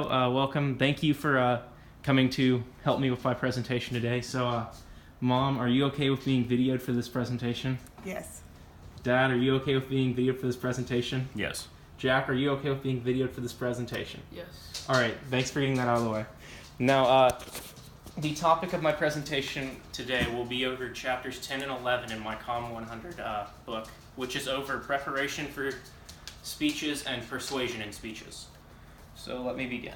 Welcome. Thank you for coming to help me with my presentation today. So, Mom, are you okay with being videoed for this presentation? Yes. Dad, are you okay with being videoed for this presentation? Yes. Jack, are you okay with being videoed for this presentation? Yes. All right. Thanks for getting that out of the way. Now, the topic of my presentation today will be over chapters 10 and 11 in my Comm 100 book, which is over preparation for speeches and persuasion in speeches. So let me begin.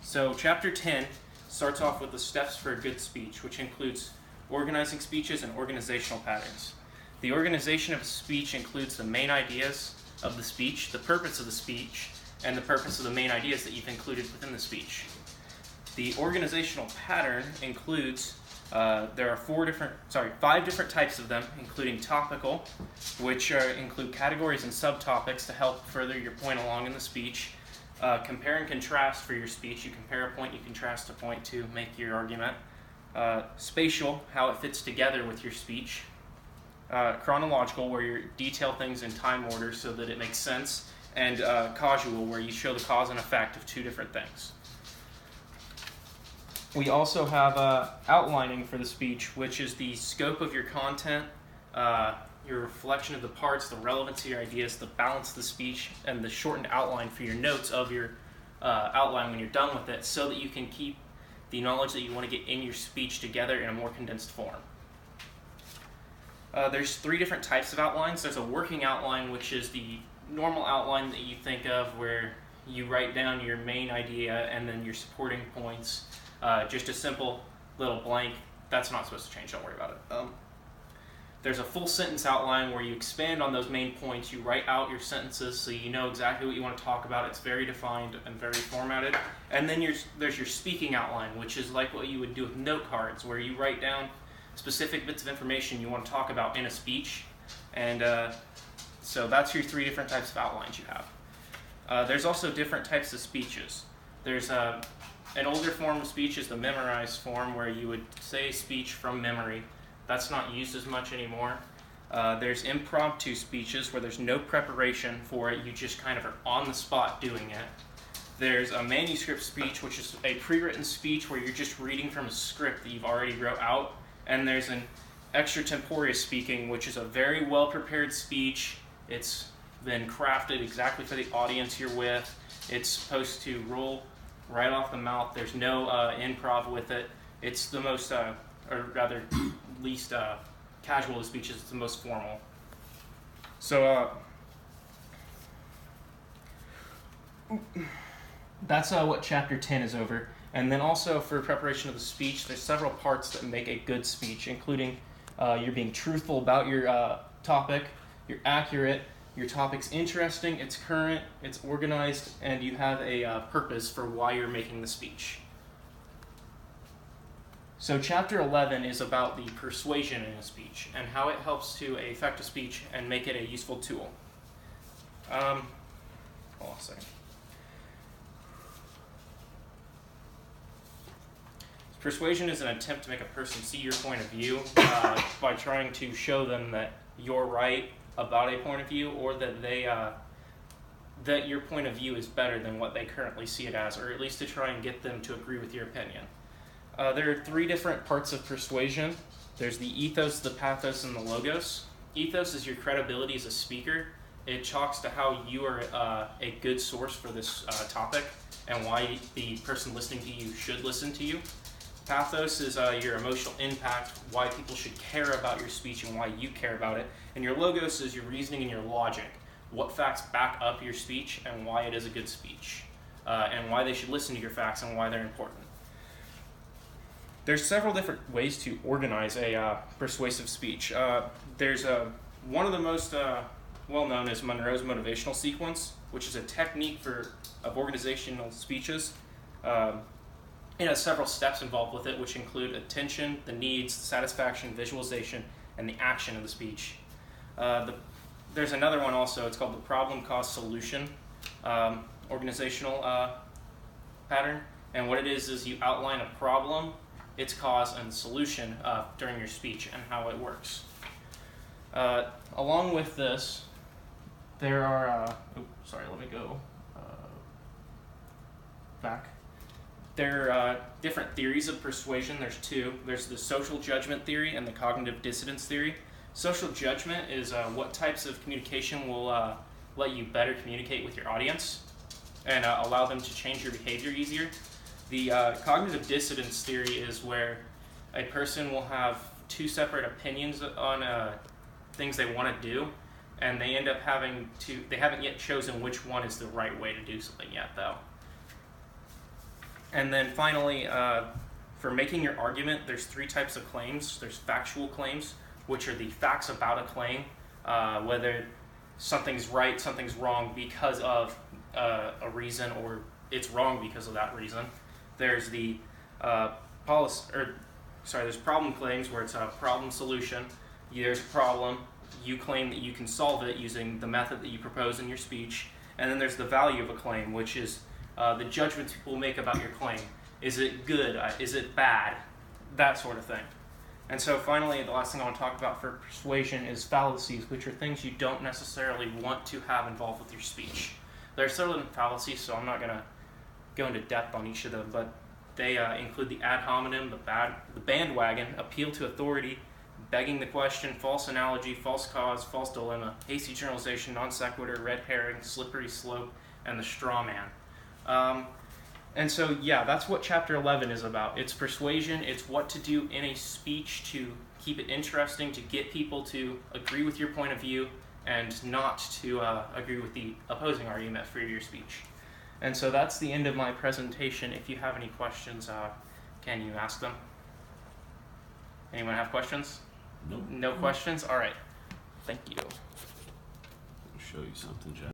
So chapter 10 starts off with the steps for a good speech, which includes organizing speeches and organizational patterns. The organization of a speech includes the main ideas of the speech, the purpose of the speech, and the purpose of the main ideas that you've included within the speech. The organizational pattern includes, there are five different types of them, including topical, which include categories and subtopics to help further your point along in the speech. Compare and contrast for your speech. You compare a point, you contrast a point to make your argument. Spatial, how it fits together with your speech. Chronological, where you detail things in time order so that it makes sense. And causal, where you show the cause and effect of two different things. We also have outlining for the speech, which is the scope of your content, your reflection of the parts, the relevance of your ideas, the balance of the speech, and the shortened outline for your notes of your outline when you're done with it, so that you can keep the knowledge that you want to get in your speech together in a more condensed form. There's three different types of outlines. There's a working outline, which is the normal outline that you think of, where you write down your main idea and then your supporting points. Just a simple little blank. That's not supposed to change, don't worry about it. There's a full sentence outline where you expand on those main points. You write out your sentences so you know exactly what you want to talk about. It's very defined and very formatted. And then there's your speaking outline, which is like what you would do with note cards, where you write down specific bits of information you want to talk about in a speech. And so that's your three different types of outlines you have. There's also different types of speeches. There's an older form of speech is the memorized form, where you would say a speech from memory. That's not used as much anymore. There's impromptu speeches where there's no preparation for it. You just kind of are on the spot doing it. There's a manuscript speech, which is a pre-written speech where you're just reading from a script that you've already wrote out. And there's an extratemporaneous speaking, which is a very well-prepared speech. It's been crafted exactly for the audience you're with. It's supposed to roll right off the mouth. There's no improv with it. It's the most, or rather, least casual of speeches. It's the most formal. So that's what chapter 10 is over. And then also for preparation of the speech, there's several parts that make a good speech, including you're being truthful about your topic, you're accurate, your topic's interesting, it's current, it's organized, and you have a purpose for why you're making the speech. So chapter 11 is about the persuasion in a speech and how it helps to affect a speech and make it a useful tool. Hold on a second. Persuasion is an attempt to make a person see your point of view by trying to show them that you're right about a point of view, or that that your point of view is better than what they currently see it as, or at least to try and get them to agree with your opinion. There are three different parts of persuasion. There's the ethos, the pathos, and the logos. Ethos is your credibility as a speaker. It talks to how you are a good source for this topic and why the person listening to you should listen to you. Pathos is your emotional impact, why people should care about your speech and why you care about it. And your logos is your reasoning and your logic, what facts back up your speech and why it is a good speech, and why they should listen to your facts and why they're important. There's several different ways to organize a persuasive speech. There's one of the most well-known is Monroe's motivational sequence, which is a technique of organizational speeches. It has several steps involved with it, which include attention, the needs, the satisfaction, visualization, and the action of the speech. There's another one also. It's called the problem-cause-solution organizational pattern. And what it is you outline a problem, its cause, and solution during your speech and how it works. Along with this, there are... let me go. back. There are different theories of persuasion. There's two. There's the social judgment theory and the cognitive dissonance theory. Social judgment is what types of communication will let you better communicate with your audience and allow them to change your behavior easier. The cognitive dissonance theory is where a person will have two separate opinions on things they want to do, and they end up they haven't yet chosen which one is the right way to do something yet, though. And then finally, for making your argument, there's three types of claims. There's factual claims, which are the facts about a claim, whether something's right, something's wrong because of a reason, or it's wrong because of that reason. There's the there's problem claims, where it's a problem solution. There's a problem, you claim that you can solve it using the method that you propose in your speech. And then there's the value of a claim, which is the judgments people make about your claim. Is it good? Is it bad? That sort of thing. And so finally, the last thing I want to talk about for persuasion is fallacies, which are things you don't necessarily want to have involved with your speech. There are several fallacies, so I'm not going to go into depth on each of them, but they include the ad hominem, the bandwagon, appeal to authority, begging the question, false analogy, false cause, false dilemma, hasty generalization, non sequitur, red herring, slippery slope, and the straw man. And so, yeah, that's what Chapter 11 is about. It's persuasion. It's what to do in a speech to keep it interesting, to get people to agree with your point of view and not to agree with the opposing argument for your speech. And so that's the end of my presentation. If you have any questions, can you ask them? Anyone have questions? No. No questions? All right. Thank you. I'll show you something, Jack.